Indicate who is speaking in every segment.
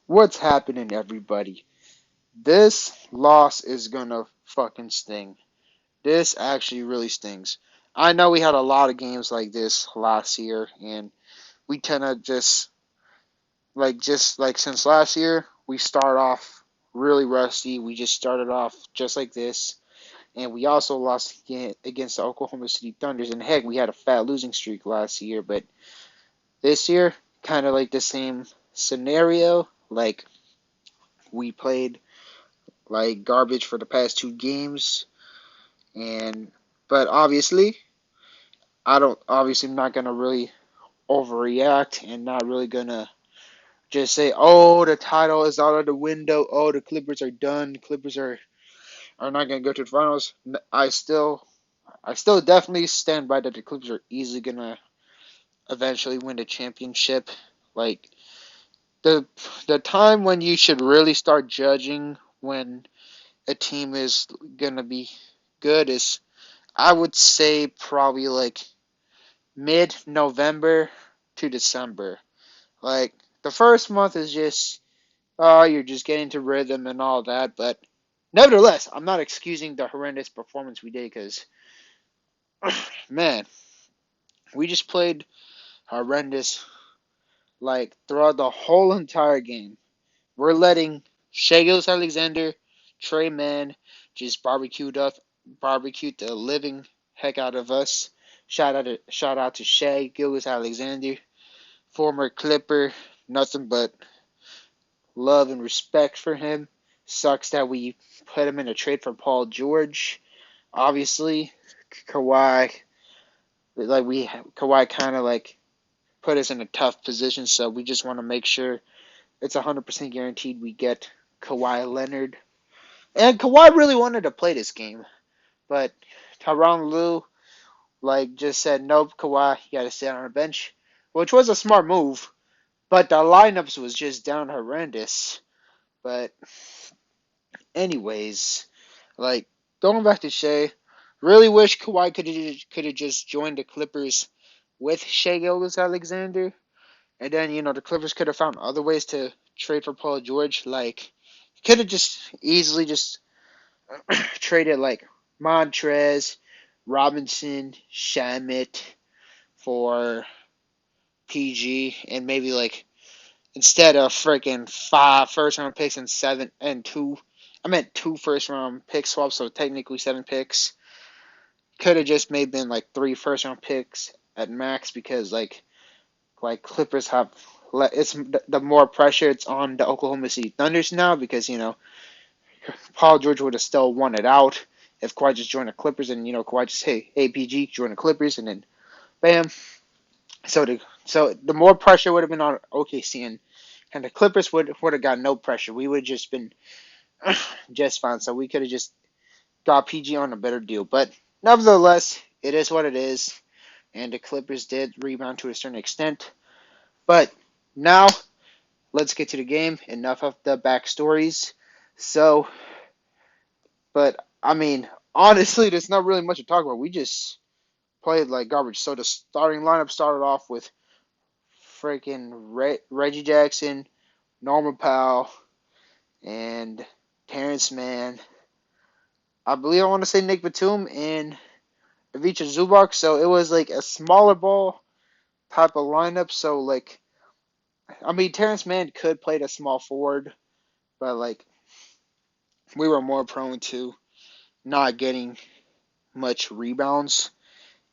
Speaker 1: What's happening, everybody? This loss is gonna fucking sting. This actually really stings. I know we had a lot of games like this last year, and we tend to just like since last year, we start off really rusty. We just started off just like this, and we also lost against the Oklahoma City Thunders. And heck, we had a fat losing streak last year, but this year, kind of like the same scenario. Like we played like garbage for the past two games, and but obviously I'm not gonna really overreact and not really gonna just say, oh, the title is out of the window, oh, the Clippers are done, are not gonna go to the finals. I still definitely stand by that the Clippers are easily gonna eventually win the championship. Like the the time when you should really start judging when a team is gonna be good is, I would say, probably like mid November to December. Like the first month is just, oh, you're just getting to rhythm and all that, but nevertheless, I'm not excusing the horrendous performance we did because man, we just played horrendous like throughout the whole entire game. We're letting Shai Alexander, Trey Mann just barbecue the living heck out of us. Shout out to Shai Alexander, former Clipper. Nothing but love and respect for him. Sucks that we put him in a trade for Paul George. Obviously, Kawhi, Kawhi kind of like put us in a tough position, so we just want to make sure it's 100% guaranteed we get Kawhi Leonard. And Kawhi really wanted to play this game, but Tyronn Lue just said, nope, Kawhi, you got to sit on a bench, which was a smart move. But the lineups was just down horrendous. But anyways, like going back to Shea, really wish Kawhi could have just joined the Clippers with Shai Alexander, and then the Clippers could have found other ways to trade for Paul George. Like could have just easily just traded like Montrez, Robinson, Shamit for PG, and maybe like instead of freaking five first round picks and seven and two, I meant two first round pick swaps, so technically seven picks. Could have just maybe been like three first round picks at max because like Clippers have it's the more pressure it's on the Oklahoma City Thunders now because Paul George would have still won it out if Kawhi just joined the Clippers and Kawhi just hey PG join the Clippers and then bam. So the more pressure would have been on OKC and the Clippers would have got no pressure. We would have just been just fine. So we could have just got PG on a better deal. But nevertheless, it is what it is. And the Clippers did rebound to a certain extent. But now let's get to the game. Enough of the backstories. So, but I mean, honestly, there's not really much to talk about. We just played like garbage. So the starting lineup started off with freaking Reggie Jackson, Norman Powell, and Terrence Mann. I believe I want to say Nick Batum and Ivica Zubac. So it was like a smaller ball type of lineup. So like, I mean, Terrence Mann could play the small forward, but like we were more prone to not getting much rebounds,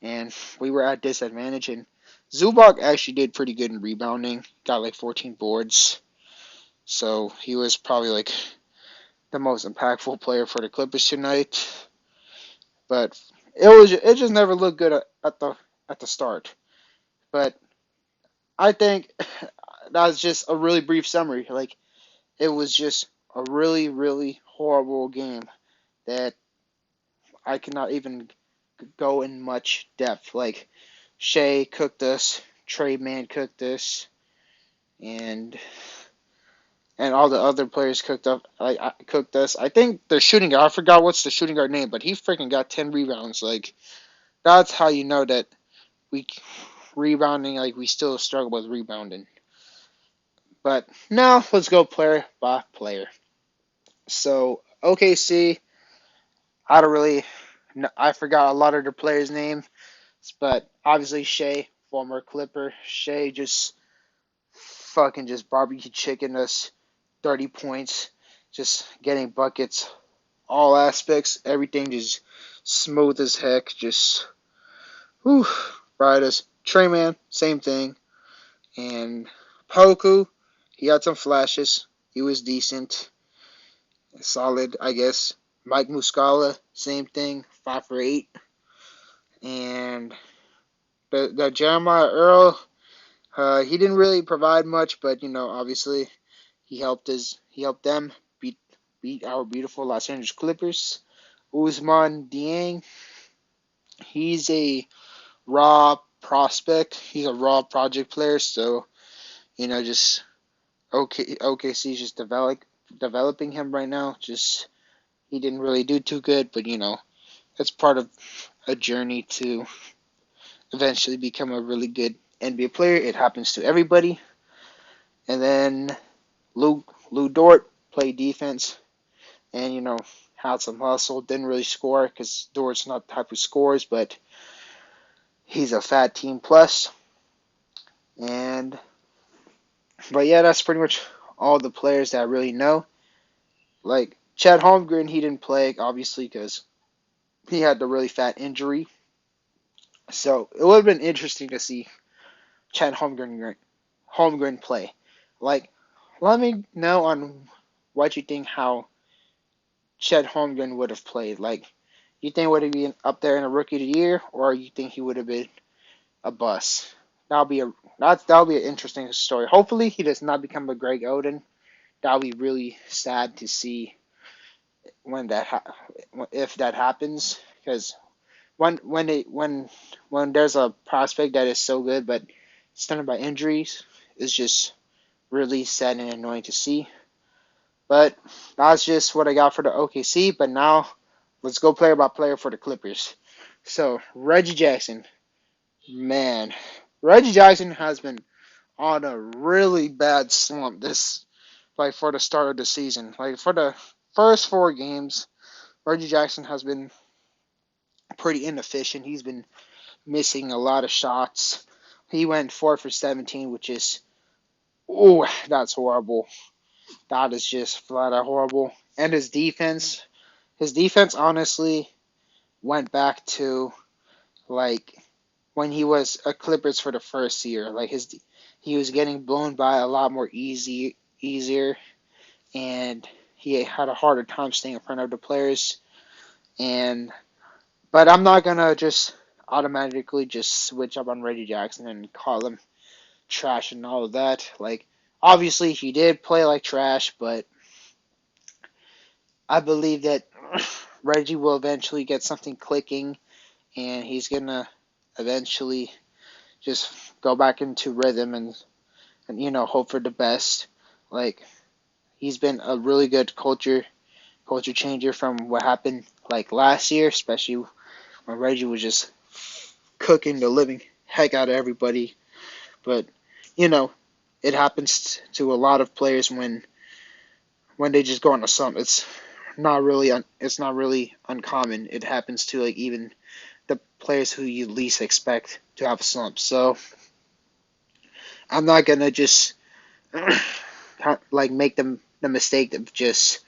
Speaker 1: and we were at disadvantage. And Zubac actually did pretty good in rebounding, got like 14 boards, so he was probably like the most impactful player for the Clippers tonight. But it just never looked good at the start. But I think that was just a really brief summary. Like it was just a really really horrible game that I cannot even go in much depth. Like Shea cooked us, Trey Man cooked us, and all the other players cooked us. I think the shooting guard, I forgot what's the shooting guard name, but he freaking got 10 rebounds. Like that's how you know that we rebounding, like we still struggle with rebounding. But now let's go player by player. So OKC, I don't really, I forgot a lot of the players' names, but obviously Shea, former Clipper, Shea just fucking just barbecue chicken us 30 points, just getting buckets, all aspects, everything just smooth as heck, just whew, right as Trey Man, same thing. And Poku, he had some flashes. He was decent, solid, I guess. Mike Muscala, same thing, 5 for 8. And the Jeremiah Earl, he didn't really provide much, but obviously he helped them beat our beautiful Los Angeles Clippers. Usman Dieng, he's a raw prospect. He's a raw project player, so just OKC's just developing him right now. Just he didn't really do too good, but that's part of a journey to eventually become a really good NBA player. It happens to everybody. And then Lou Dort played defense, and had some hustle. Didn't really score because Dort's not the type who scores, but he's a fat team plus. And but yeah, that's pretty much all the players that I really know. Like Chad Holmgren, he didn't play obviously because he had the really fat injury. So it would have been interesting to see Chad Holmgren play. Like, let me know on what you think how Chad Holmgren would have played. Like, you think would he be up there in a rookie of the year, or you think he would have been a bust? That'll be an interesting story. Hopefully, he does not become a Greg Oden. That'll be really sad to see when if that happens. Because when there's a prospect that is so good but stunted by injuries, it's just really sad and annoying to see. But that's just what I got for the OKC. But now let's go player by player for the Clippers. So Reggie Jackson, man, Reggie Jackson has been on a really bad slump for the start of the season. Like for the first 4 games, Reggie Jackson has been pretty inefficient. He's been missing a lot of shots. He went 4 for 17, which is that's horrible. That is just flat out horrible. And his defense honestly went back to like when he was a Clippers for the first year. Like he was getting blown by a lot more easier, and he had a harder time staying in front of the players. But I'm not gonna just automatically just switch up on Reggie Jackson and call him trash and all of that. Like obviously he did play like trash, but I believe that Reggie will eventually get something clicking, and he's gonna eventually just go back into rhythm and hope for the best. Like he's been a really good culture changer from what happened like last year, especially when Reggie was just cooking the living heck out of everybody. But it happens to a lot of players when they just go on a slump. It's not really uncommon. It happens to like even the players who you least expect to have a slump. So I'm not gonna just like make the mistake of just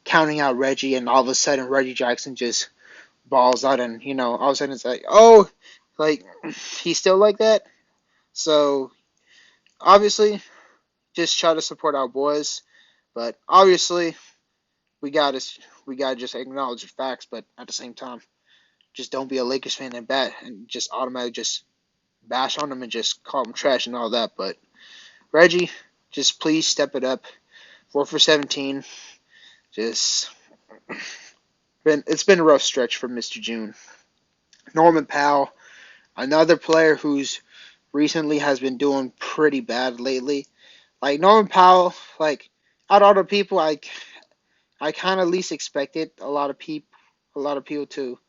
Speaker 1: counting out Reggie and all of a sudden Reggie Jackson just balls out and all of a sudden it's like, oh, like he's still like that. So obviously just try to support our boys, but obviously we gotta we gotta just acknowledge the facts, but at the same time just don't be a Lakers fan and just automatically just bash on them and just call them trash and all that. But Reggie, just please step it up. 4 for 17. Just it's been a rough stretch for Mr. June. Norman Powell, another player who's recently has been doing pretty bad lately. Like Norman Powell, like out of all the people, I kind of least expected a lot of people to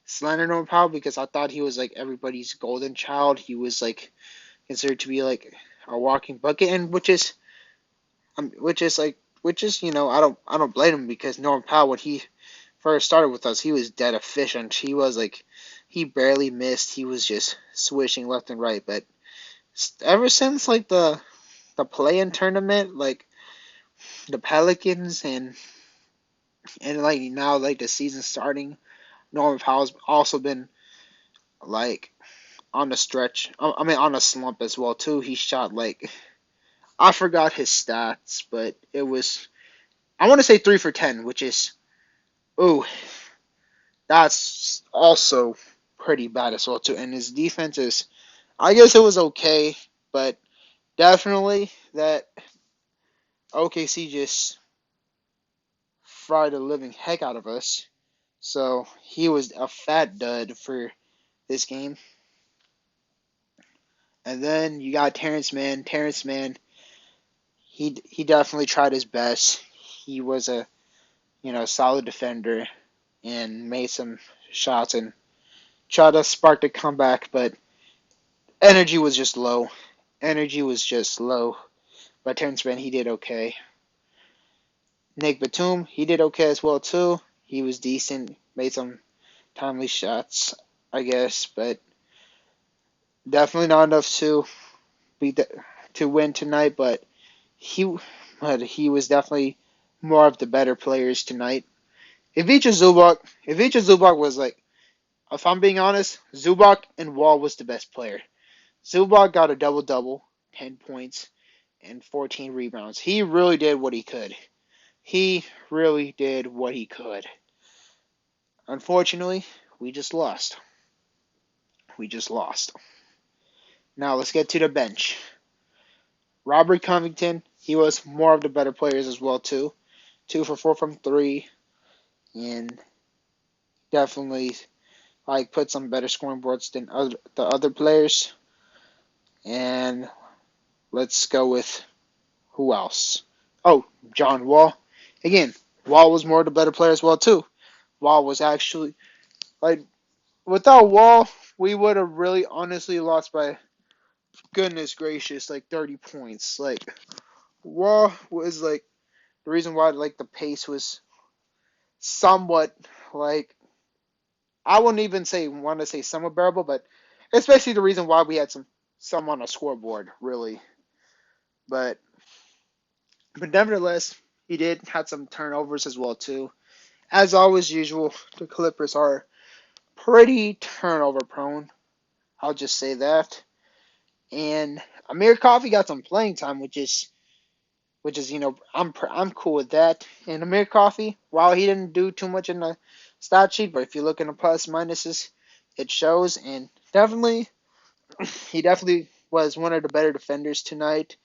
Speaker 1: slander Norman Powell because I thought he was like everybody's golden child. He was like considered to be like a walking bucket, and which is which is I don't blame him because Norman Powell when he first started with us he was dead efficient. He was like he barely missed. He was just swishing left and right. But ever since like the play-in tournament, like the Pelicans and like now like the season starting, Norman Powell's also been like on the stretch. I mean on a slump as well too. He shot like I forgot his stats, but it was I want to say 3 for 10, which is ooh that's also pretty bad as well too. And his defense is I guess it was okay, but definitely that OKC just fried the living heck out of us. So he was a fat dud for this game. And then you got Terrence Mann. Terrence Mann, he definitely tried his best. He was a solid defender and made some shots and tried to spark the comeback, but energy was just low. Energy was just low. But Terrence Mann, he did okay. Nick Batum, he did okay as well too. He was decent, made some timely shots, I guess, but definitely not enough to beat to win tonight. He, but he was definitely more of the better players tonight. Ivica Zubac was like, if I'm being honest, Zubac and Wall was the best player. Zubac got a double double, 10 points and 14 rebounds. He really did what he could. He really did what he could. Unfortunately, we just lost. We just lost. Now let's get to the bench. Robert Covington, he was more of the better players as well too. 2 for 4 from three, and definitely like put some better scoring boards than the other players. And let's go with who else? Oh, John Wall. Again, Wall was more of the better player as well too. Wall was actually like without Wall, we would have really honestly lost by goodness gracious like 30 points. Like Wall was like the reason why like the pace was somewhat like I wouldn't even say want to say somewhat bearable, but especially the reason why we had some on a scoreboard really. But nevertheless, he did had some turnovers as well too. As always, usual, the Clippers are pretty turnover prone. I'll just say that. And Amir Coffey got some playing time, which is I'm cool with that. And Amir Coffey, while he didn't do too much in the stat sheet, but if you look in the plus minuses, it shows. And definitely, he definitely was one of the better defenders tonight.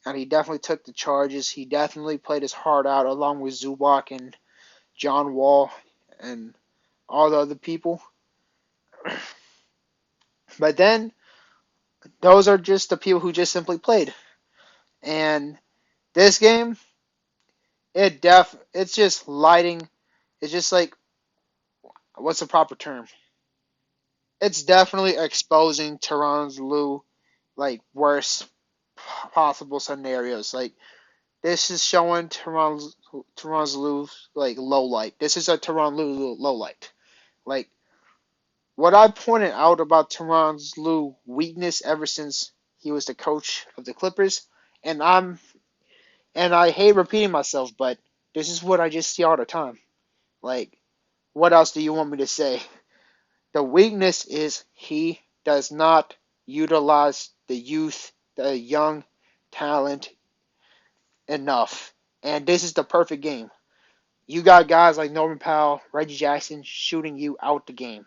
Speaker 1: And he definitely took the charges. He definitely played his heart out along with Zubac and John Wall and all the other people. But then those are just the people who just simply played. And this game, it's just lighting. It's just like what's the proper term? It's definitely exposing Tehran's Lou like worst possible scenarios. Like this is showing Tehran's Lou like low light. This is a Tehran Lou low light. Like what I pointed out about Tehran's Lou weakness ever since he was the coach of the Clippers, and I hate repeating myself, but this is what I just see all the time. Like, what else do you want me to say? The weakness is he does not utilize the youth, the young talent enough. And this is the perfect game. You got guys like Norman Powell, Reggie Jackson shooting you out the game.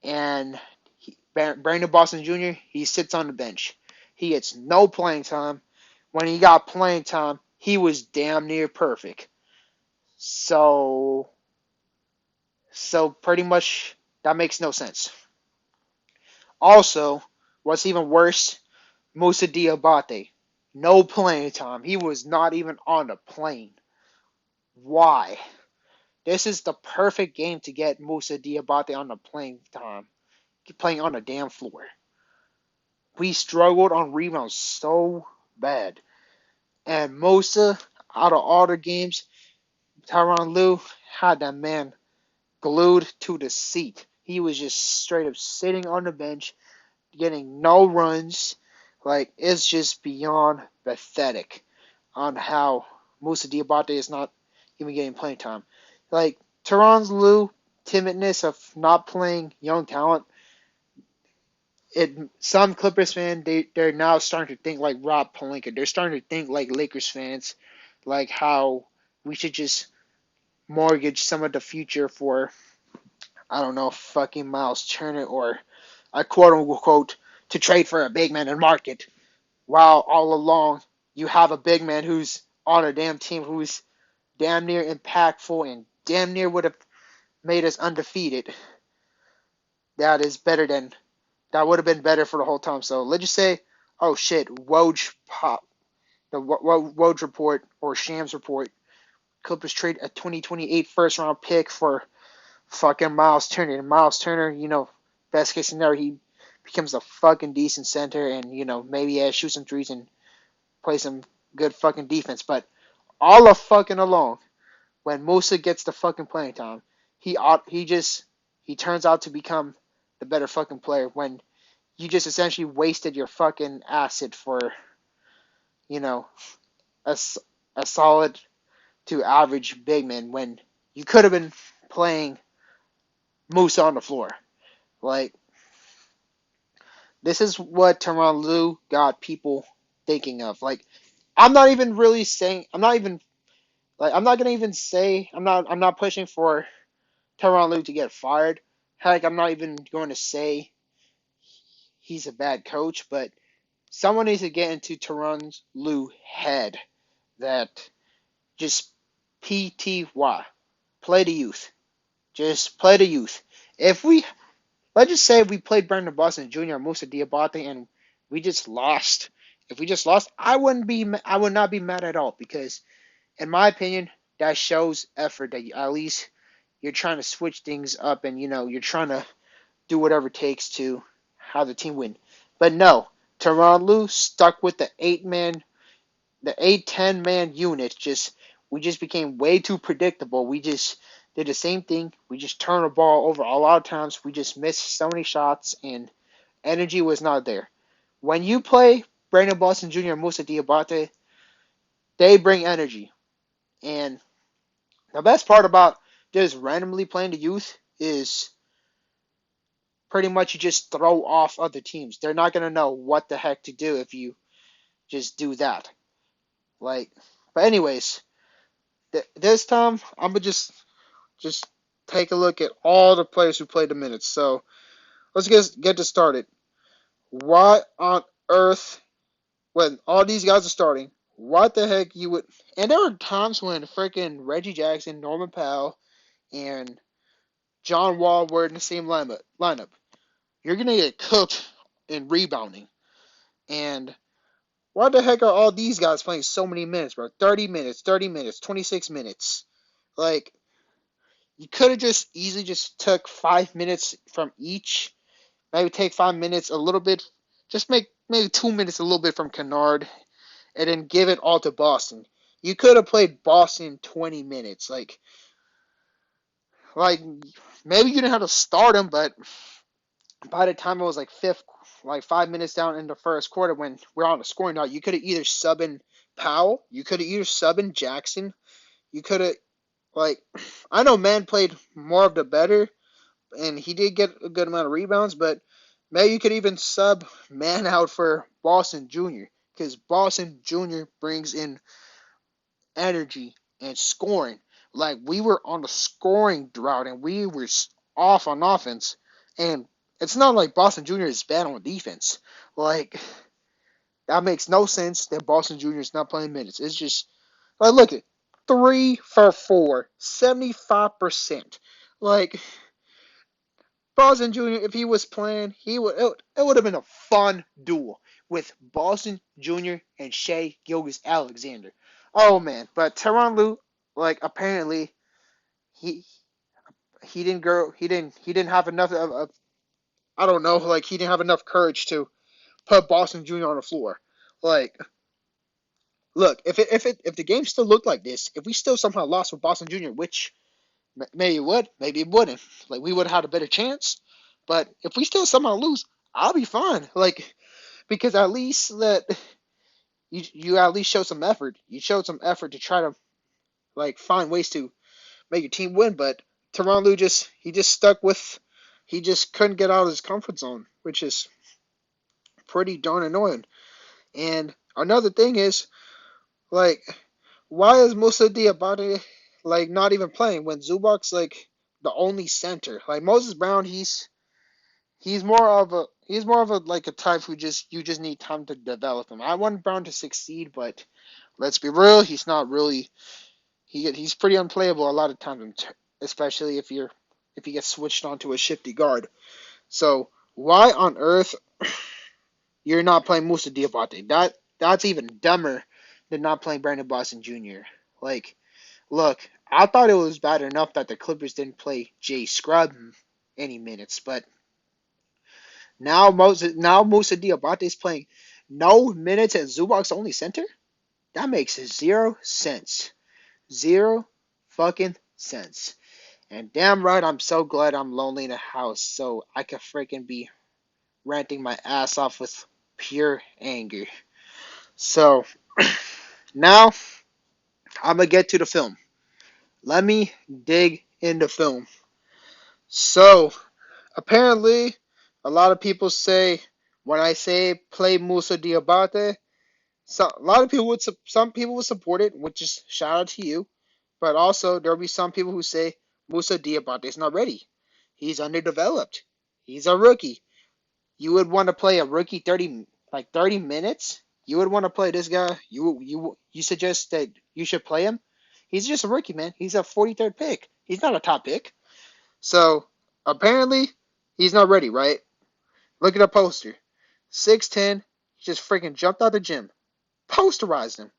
Speaker 1: And Brandon Boston Jr., he sits on the bench. He gets no playing time. When he got playing time, he was damn near perfect. So pretty much that makes no sense. Also, what's even worse, Moussa Diabate, no playing time. He was not even on the plane. Why? This is the perfect game to get Moussa Diabate on the playing time, playing on the damn floor. We struggled on rebounds so bad. And Mosa, out of all the games, Tyronn Lue had that man glued to the seat. He was just straight up sitting on the bench, getting no runs. Like, it's just beyond pathetic on how Musa Diabate is not even getting playing time. Like, Tyronn Lue, timidness of not playing young talent, some Clippers fans they're now starting to think like Rob Pelinka. They're starting to think like Lakers fans, like how we should just mortgage some of the future for I don't know fucking Miles Turner or a quote unquote to trade for a big man in the market. While all along you have a big man who's on a damn team who's damn near impactful and damn near would have made us undefeated. That is better than that would have been better for the whole time. So let's just say, oh shit, Woj pop the Woj report or Shams report. Clippers trade a 2028 first round pick for fucking Miles Turner. And Miles Turner, best case scenario, he becomes a fucking decent center and maybe shoot some threes and play some good fucking defense. But all of fucking along, when Musa gets the fucking playing time, he turns out to become the better fucking player when you just essentially wasted your fucking asset for, you know, a, a solid to average big man when you could have been playing Moose on the floor. Like, this is what Tyronn Lue got people thinking of. Like, I'm not even really saying, I'm not gonna even say, I'm not pushing for Tyronn Lue to get fired. Heck, I'm not even going to say he's a bad coach, but someone needs to get into Tyronn Lue head that just PTY, play the youth. Just play the youth. If we let's just say we played Brandon Boston Jr. or Musa Diabate and we just lost. If we just lost, I would not be mad at all because, in my opinion, that shows effort that at least you're trying to switch things up and you're trying to do whatever it takes to have the team win. But no, Tyronn Lue stuck with the 8-10 man unit. We just became way too predictable. We just did the same thing. We just turned the ball over a lot of times. We just missed so many shots, and energy was not there. When you play Brandon Boston Jr. and Musa Diabate, they bring energy. And the best part about just randomly playing the youth is pretty much you just throw off other teams. They're not gonna know what the heck to do if you just do that. Like, but anyways, this time I'm gonna just take a look at all the players who played the minutes. So let's get this started. Why on earth, when all these guys are starting, what the heck you would? And there were times when freaking Reggie Jackson, Norman Powell, and John Wall were in the same lineup. You're gonna get cooked in rebounding. And why the heck are all these guys playing so many minutes, bro? 30 minutes, 30 minutes, 26 minutes. Like, you could have just easily just took 5 minutes from each. Maybe take 5 minutes, a little bit. Just make maybe 2 minutes, a little bit from Kennard, and then give it all to Boston. You could have played Boston 20 minutes. Like maybe you didn't have to start him, but by the time it was like 5 minutes down in the first quarter when we're on the scoring now, you could have either subbed in Powell, you could have either subbed in Jackson, you could have like I know Man played more of the better, and he did get a good amount of rebounds, but maybe you could even sub Man out for Boston Jr. because Boston Jr. brings in energy and scoring. Like we were on a scoring drought and we were off on offense, and it's not like Boston Jr. is bad on defense. Like that makes no sense that Boston Jr. is not playing minutes. It's just like look at 3 for 4, 75%. Like Boston Jr., if he was playing, it would have been a fun duel with Boston Jr. and Shea Gilgeous-Alexander. Oh man, but Tyronn Lue, like apparently he he didn't have enough of I don't know, like he didn't have enough courage to put Boston Jr. on the floor. Like look, if the game still looked like this, if we still somehow lost with Boston Jr., which maybe it would, maybe it wouldn't, like we would have had a better chance. But if we still somehow lose, I'll be fine. Like because at least that you at least showed some effort. You showed some effort to try to like find ways to make your team win. But Tyronn Lue just stuck with he just couldn't get out of his comfort zone, which is pretty darn annoying. And another thing is like why is Musa Diabate like not even playing when Zubac's like the only center? Like Moses Brown, he's more of a like a type who just you just need time to develop him. I want Brown to succeed, but let's be real, he's not really he's pretty unplayable a lot of times, especially if he gets switched onto a shifty guard. So why on earth you're not playing Musa Diabate? That's even dumber than not playing Brandon Boston Jr. Like, look, I thought it was bad enough that the Clippers didn't play Jay Scrub any minutes, but now Musa Diabate is playing no minutes at Zubac's only center. That makes zero sense. Zero fucking sense. And damn right, I'm so glad I'm lonely in a house so I can freaking be ranting my ass off with pure anger. So now I'm gonna get to the film. Let me dig into film. So apparently, a lot of people say when I say play Musa Diabate, so a lot of people some people would support it, which is shout out to you. But also there'll be some people who say Musa Diabate is not ready. He's underdeveloped. He's a rookie. You would want to play a rookie 30 minutes? You would want to play this guy? You suggest that you should play him? He's just a rookie, man. He's a 43rd pick. He's not a top pick. So apparently he's not ready, right? Look at the poster. 6'10", just freaking jumped out the gym. Posterized him.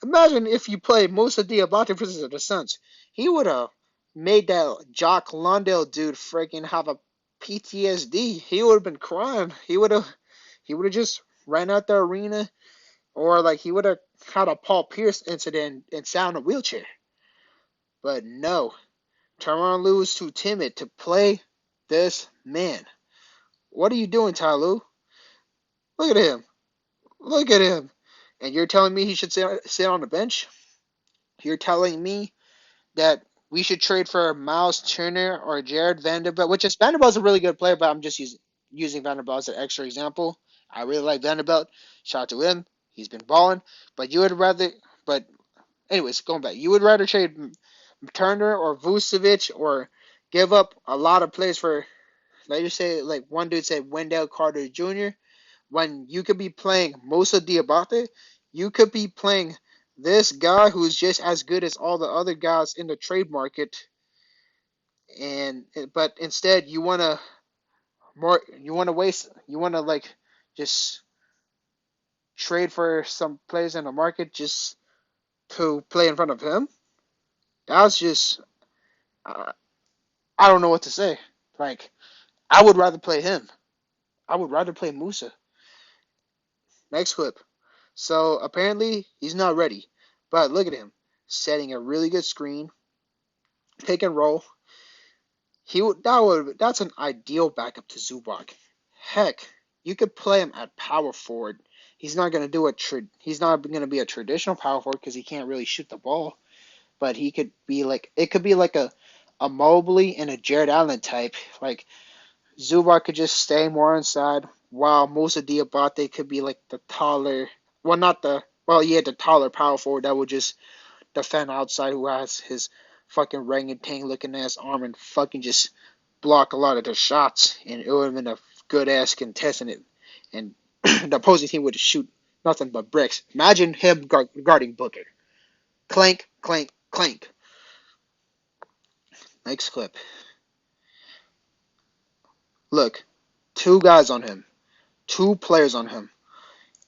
Speaker 1: Imagine if you played Musa Diabate versus the Suns. He would have made that Jock Londale dude freaking have a PTSD. He would have been crying. He would have just ran out the arena, or like he would have had a Paul Pierce incident and sat in a wheelchair. But no, Tyronn Lue is too timid to play this man. What are you doing, Ty Lue? Look at him. Look at him. And you're telling me he should sit on the bench? You're telling me that we should trade for Miles Turner or Jared Vanderbilt, which is Vanderbilt's a really good player, but I'm just using Vanderbilt as an extra example. I really like Vanderbilt. Shout out to him. He's been balling. But you would rather, but anyways, going back, you would rather trade Turner or Vucevic or give up a lot of plays for, let's just say, like one dude said, Wendell Carter Jr., when you could be playing Musa Diabate, you could be playing this guy who's just as good as all the other guys in the trade market, and but instead you want to like just trade for some players in the market just to play in front of him. That's just uh, I don't know what to say. Like I would rather play him. I would rather play Musa. Next clip. So apparently he's not ready, but look at him setting a really good screen, pick and roll. That's an ideal backup to Zubac. Heck, you could play him at power forward. He's not gonna be a traditional power forward because he can't really shoot the ball. But he could be like it could be like a Mobley and a Jared Allen type. Like Zubac could just stay more inside, while Musa Diabate could be like the taller, well not the well yeah the taller power forward that would just defend outside, who has his fucking orangutan looking ass arm and fucking just block a lot of the shots, and it would have been a good ass contest in it, and the opposing team would shoot nothing but bricks. Imagine him guarding Booker. Clank, clank, clank. Next clip. Look, two guys on him, two players on him,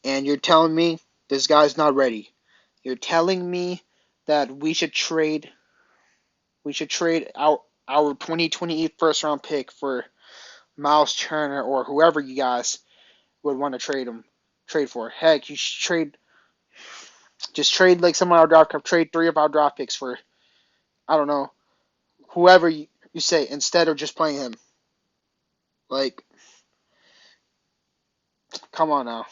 Speaker 1: and you're telling me this guy's not ready. You're telling me that we should trade our 2028 first round pick for Miles Turner or whoever you guys would want to trade for. Heck, you should trade Just trade like some of our trade 3 of our draft picks for, I don't know, whoever you say, instead of just playing him. Like, come on now.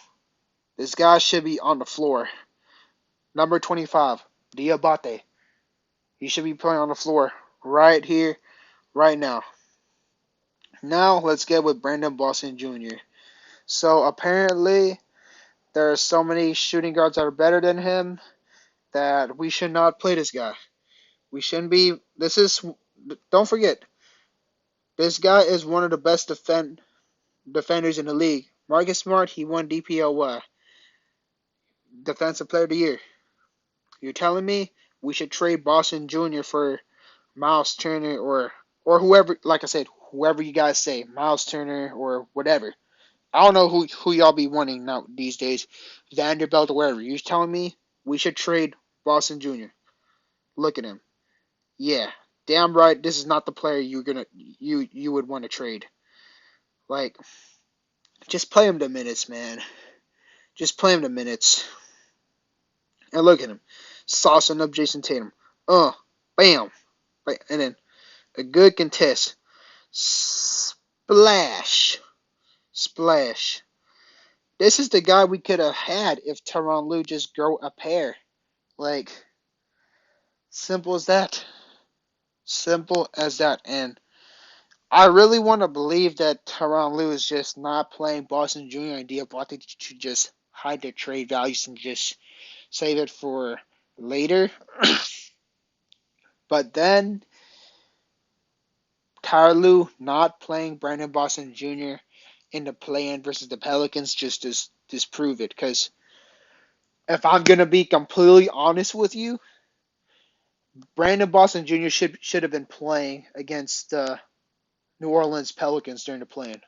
Speaker 1: This guy should be on the floor. Number 25, Diabate. He should be playing on the floor right here, right now. Now let's get with Brandon Boston Jr. So apparently there are so many shooting guards that are better than him that we should not play this guy. We shouldn't be. Don't forget, this guy is one of the best defenders in the league. Marcus Smart, he won DPOY, Defensive Player of the Year. You're telling me we should trade Boston Jr. for Miles Turner or whoever, like I said, whoever you guys say, Miles Turner or whatever. I don't know who y'all be wanting now these days, Vanderbilt or wherever. You're telling me we should trade Boston Jr. Look at him. Yeah, damn right. This is not the player you would want to trade. Like, just play him the minutes, man. Just play him the minutes. And look at him, saucing up Jason Tatum. Bam, and then a good contest. Splash, splash. This is the guy we could have had if Tyronn Lue just grow a pair. Like, simple as that. Simple as that. And I really want to believe that Tyronn Lue is just not playing Boston Jr. and Diabate to just hide their trade values and just save it for later. But then Tyronn Lue not playing Brandon Boston Jr. in the play-in versus the Pelicans just disprove it. Because if I'm gonna be completely honest with you, Brandon Boston Jr. should have been playing against the New Orleans Pelicans during the play-in.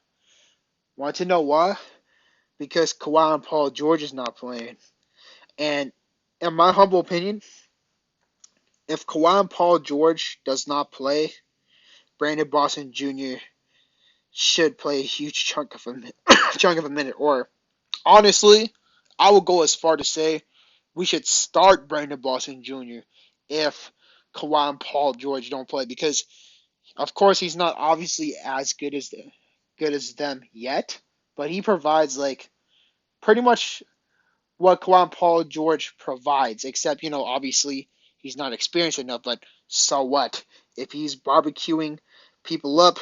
Speaker 1: Want to know why? Because Kawhi and Paul George is not playing. And in my humble opinion, if Kawhi and Paul George does not play, Brandon Boston Jr. should play a huge chunk of a minute. Or honestly, I would go as far to say we should start Brandon Boston Jr. if Kawhi and Paul George don't play, because of course he's not obviously as good as them yet, but he provides like pretty much what Kawhi Paul George provides, except, obviously he's not experienced enough, but so what? If he's barbecuing people up,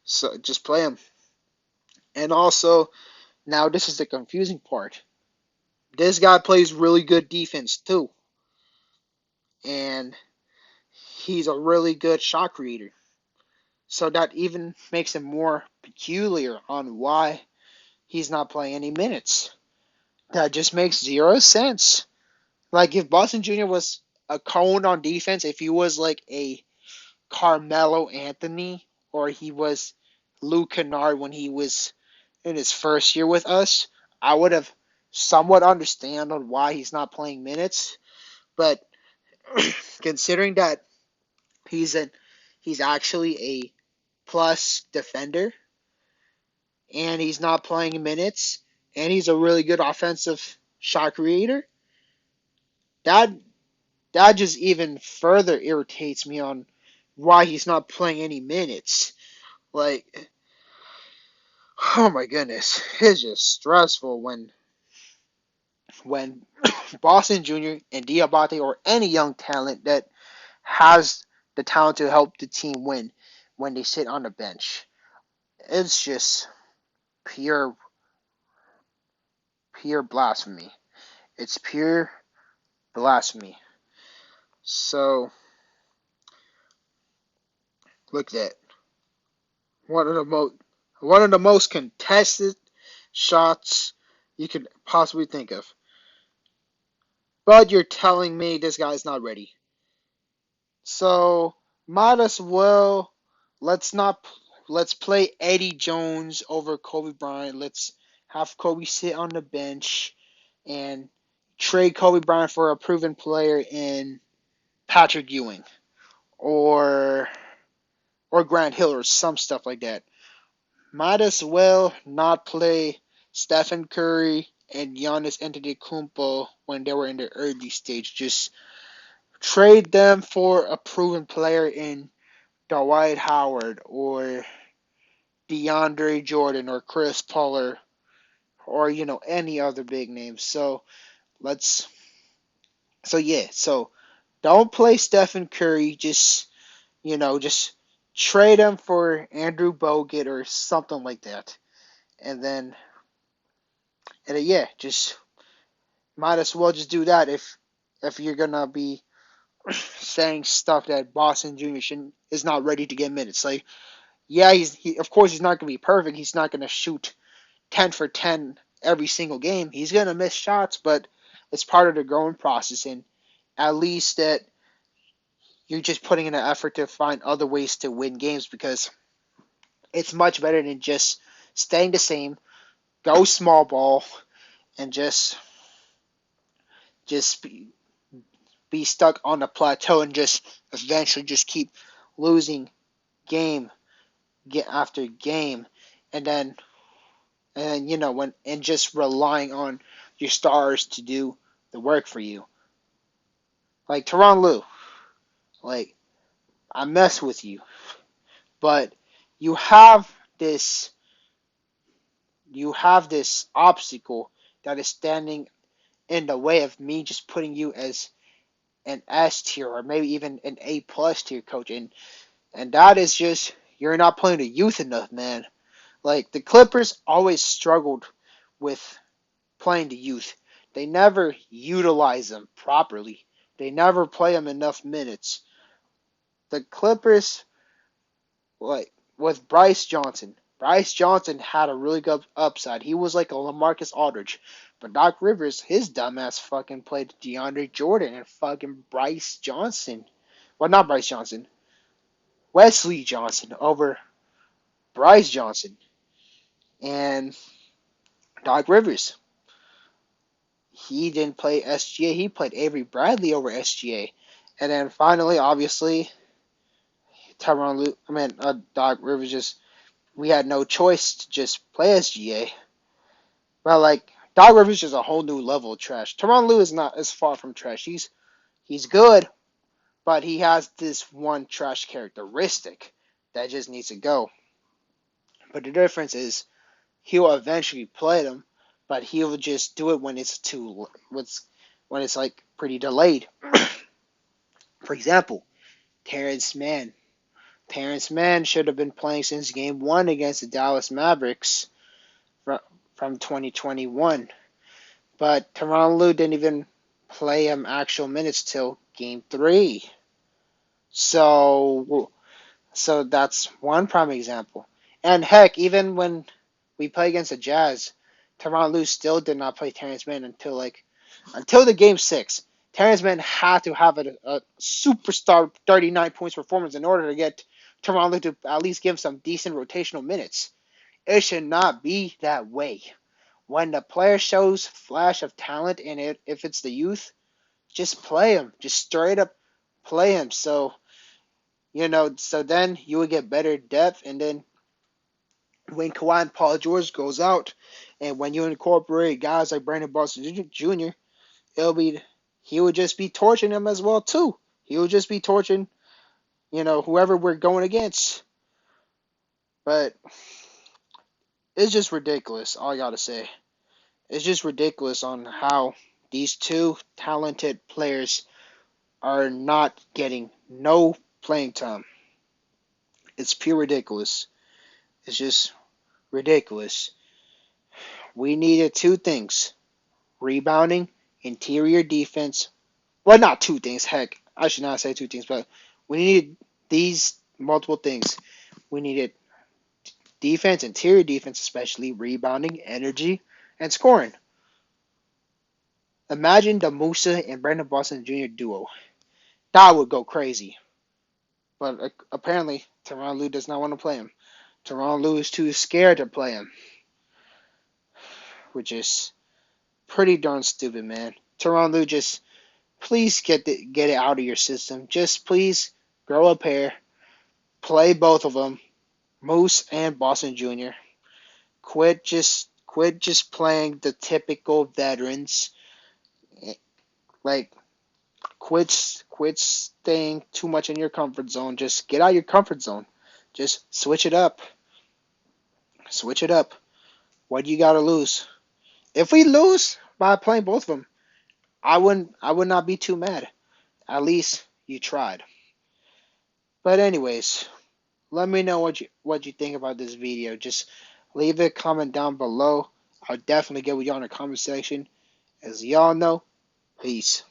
Speaker 1: so just play him. And also, now this is the confusing part. This guy plays really good defense too. And he's a really good shot creator. So that even makes him more peculiar on why he's not playing any minutes. That just makes zero sense. Like, if Boston Jr. was a cone on defense, if he was like a Carmelo Anthony, or he was Luke Kennard when he was in his first year with us, I would have somewhat understand on why he's not playing minutes. But considering that he's actually a plus defender, and he's not playing minutes, and he's a really good offensive shot creator, that just even further irritates me on why he's not playing any minutes. Like, oh my goodness, it's just stressful when Boston Jr. and Diabate, or any young talent that has the talent to help the team win, when they sit on the bench. It's just pure blasphemy. It's pure blasphemy. So look at that. One of the most contested shots you could possibly think of. But you're telling me this guy's not ready. So might as well let's not let's play Eddie Jones over Kobe Bryant. Let's have Kobe sit on the bench and trade Kobe Bryant for a proven player in Patrick Ewing or Grant Hill or some stuff like that. Might as well not play Stephen Curry and Giannis Antetokounmpo when they were in the early stage. Just trade them for a proven player in Dwight Howard or DeAndre Jordan or Chris Paul or any other big names. Let's so don't play Stephen Curry. Just trade him for Andrew Bogut or something like that, and then just might as well just do that if you're gonna be saying stuff that Boston Jr. is not ready to get minutes. Like, yeah, of course he's not gonna be perfect. He's not gonna shoot 10 for 10 every single game. He's gonna miss shots, but it's part of the growing process, and at least that you're just putting in an effort to find other ways to win games because it's much better than just staying the same, go small ball, and just be stuck on a plateau and just eventually just keep losing game after game, and then and just relying on your stars to do the work for you. Like Tyronn Lue, like I mess with you, but you have this you have this obstacle that is standing in the way of me just putting you as an S tier or maybe even an A plus tier coach, and that is just you're not playing the youth enough, man. Like the Clippers always struggled with playing the youth. They never utilize them properly. They never play them enough minutes. The Clippers, like with Bryce Johnson. Bryce Johnson had a really good upside. He was like a LaMarcus Aldridge. But Doc Rivers, his dumbass fucking played DeAndre Jordan and fucking Bryce Johnson. Well, not Bryce Johnson. Wesley Johnson over Bryce Johnson. And Doc Rivers, he didn't play SGA. He played Avery Bradley over SGA. And then finally, obviously, Doc Rivers we had no choice to just play SGA. But like Doc Rivers is a whole new level of trash. Tyronn Lue is not as far from trash. He's good, but he has this one trash characteristic that just needs to go. But the difference is he'll eventually play them, but he'll just do it when when it's like pretty delayed. For example, Terrence Mann. Terrence Mann should have been playing since Game 1 against the Dallas Mavericks from 2021. But Tyronn Lue didn't even play him actual minutes till Game 3. So that's one prime example. And heck, even when we play against the Jazz, Tyronn Lue still did not play Terrence Mann until the Game 6. Terrence Mann had to have a superstar 39 points performance in order to get Tyronn Lue to at least give him some decent rotational minutes. It should not be that way. When the player shows flash of talent and if it's the youth, just play him. Just straight up play him. So then you would get better depth, and then when Kawhi and Paul George goes out, and when you incorporate guys like Brandon Boston Jr., he would just be torching them as well too. He would just be torching, whoever we're going against. But it's just ridiculous. All I gotta say, it's just ridiculous on how these two talented players are not getting no playing time. It's pure ridiculous. It's just ridiculous. We needed two things: rebounding, interior defense. Well, not two things. Heck, I should not say two things, but we needed these multiple things. We needed defense, interior defense, especially rebounding, energy, and scoring. Imagine the Musa and Brandon Boston Jr. duo. That would go crazy. But apparently, Tyronn Lue does not want to play him. Tyronn Lue is too scared to play him, which is pretty darn stupid, man. Tyronn Lue, just please get it out of your system. Just please grow a pair, play both of them, Moose and Boston Jr. Quit quit just playing the typical veterans. Like, quit staying too much in your comfort zone. Just get out of your comfort zone. Just switch it up. Switch it up. What do you got to lose? If we lose by playing both of them, I would not be too mad. At least you tried. But anyways, let me know what you think about this video. Just leave a comment down below. I'll definitely get with y'all in the comment section. As y'all know, peace.